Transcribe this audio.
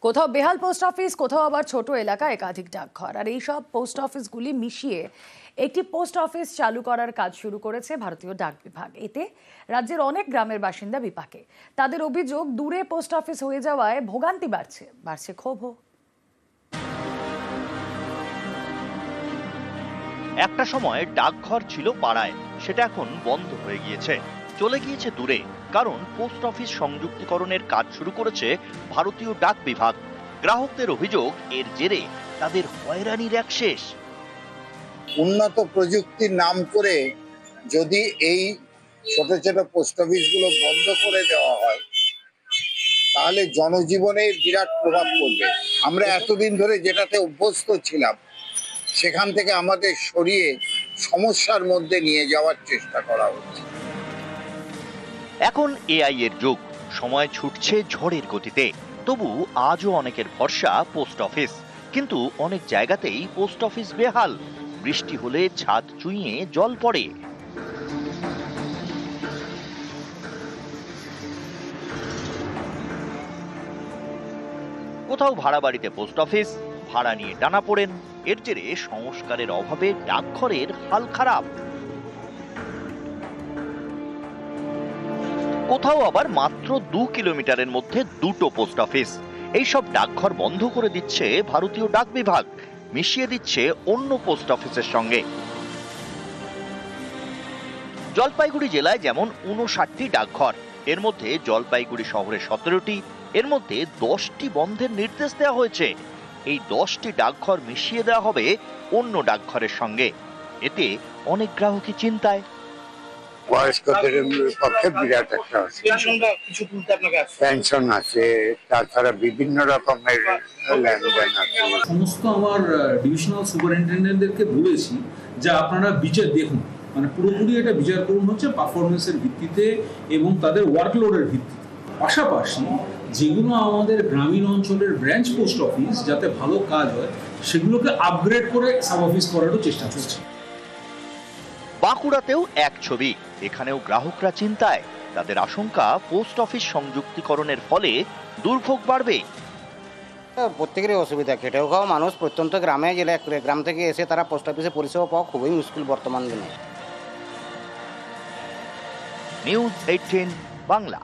কোথাও বেহাল post office, কোথাও আবার ছোট এলাকা, একাধিক ডাকঘর, আর এই সব পোস্ট অফিসগুলি মিশিয়ে একটি পোস্ট অফিস চালু করার কাজ শুরু করেছে ভারতীয় ডাক বিভাগ। এতে রাজ্যের অনেক গ্রামের বাসিন্দা বিপাকে। তাদের অভিযোগ, দূরে পোস্ট অফিস হয়ে যাওয়ায় ভোগান্তি বাড়ছে ক্ষোভও। একটা সময় ডাকঘর ছিল পাড়ায়, সেটা এখন বন্ধ হয়ে গিয়েছে, চলে গিয়েছে দূরে। কারণ পোস্ট অফিস সংযুক্তিকরণের কাজ শুরু করেছে ভারতীয় ডাক বিভাগ। গ্রাহকদের অভিযোগ, এর জেরে তাদের হয়রানির এক শেষ। উন্নত প্রযুক্তির নাম করে যদি এই ছোট ছোট পোস্ট অফিসগুলো বন্ধ করে দেওয়া হয়, তাহলে জনজীবনের বিরাট প্রভাব পড়বে। আমরা এতদিন ধরে যেটাতে অভ্যস্ত ছিলাম, সেখান থেকে আমাদের সরিয়ে সমস্যার মধ্যে নিয়ে যাওয়ার চেষ্টা করা হচ্ছে। এখন এআই এর যুগ, সময় ছুটছে ঝড়ের গতিতে। তবু আজও অনেকের ভরসা পোস্ট অফিস। কিন্তু অনেক জায়গাতেই পোস্ট অফিস বেহাল। বৃষ্টি হলে ছাদ চুইয়ে জল পড়ে। কোথাও ভাড়া বাড়িতে পোস্ট অফিস, ভাড়া নিয়ে টানাপোড়েন। এর জেরে সংস্কারের অভাবে ডাকঘরের হাল খারাপ। কোথাও আবার মাত্র 2 কিলোমিটারের মধ্যে দুটো পোস্ট অফিস। এইসব ডাকঘর বন্ধ করে দিচ্ছে ভারতীয় ডাক বিভাগ, মিশিয়ে দিচ্ছে অন্য পোস্ট অফিসের সঙ্গে। জলপাইগুড়ি জেলায় যেমন 59টি ডাকঘর, এর মধ্যে জলপাইগুড়ি শহরে 17টি, এর মধ্যে 10টি বন্ধের নির্দেশ দেওয়া হয়েছে। এই 10টি ডাকঘর মিশিয়ে দেওয়া হবে অন্য ডাকঘরের সঙ্গে। এতে অনেক গ্রাহকই চিন্তায়। বয়স্কদের পক্ষে বিরাট একটা পেনশন আছে, তাছাড়া বিভিন্ন রকমের লেনদেন আছে। সমস্ত আমার ডিভিশনাল সুপারিনটেন্ডেন্টদেরকে বলেছি যে আপনারা বিচার দেখুন, মানে পুরোপুরি এটা বিচার করুন হচ্ছে পারফরমেন্সের ভিত্তিতে এবং তাদের ওয়ার্কলোডের ভিত্তিতে। পাশাপাশি যেগুলো আমাদের গ্রামীণ অঞ্চলের ব্রাঞ্চ পোস্ট অফিস যাতে ভালো কাজ হয়, সেগুলোকে আপগ্রেড করে সাব অফিস করারও চেষ্টা চলছে। বাঁকুড়াতেও এক ছবি। এখানেও গ্রাহকরা চিন্তায়। তাদের আশঙ্কা, পোস্ট অফিস সংযুক্তিকরণের ফলে দুর্ভোগ বাড়বে। প্রত্যেকেরই অসুবিধা, খেটেও খাওয়া মানুষ প্রত্যন্ত গ্রামে গেলে গ্রাম থেকে এসে তারা পোস্ট অফিসে পরিষেবা পাওয়া খুবই মুশকিল বর্তমান দিনে। নিউজ 18 বাংলা।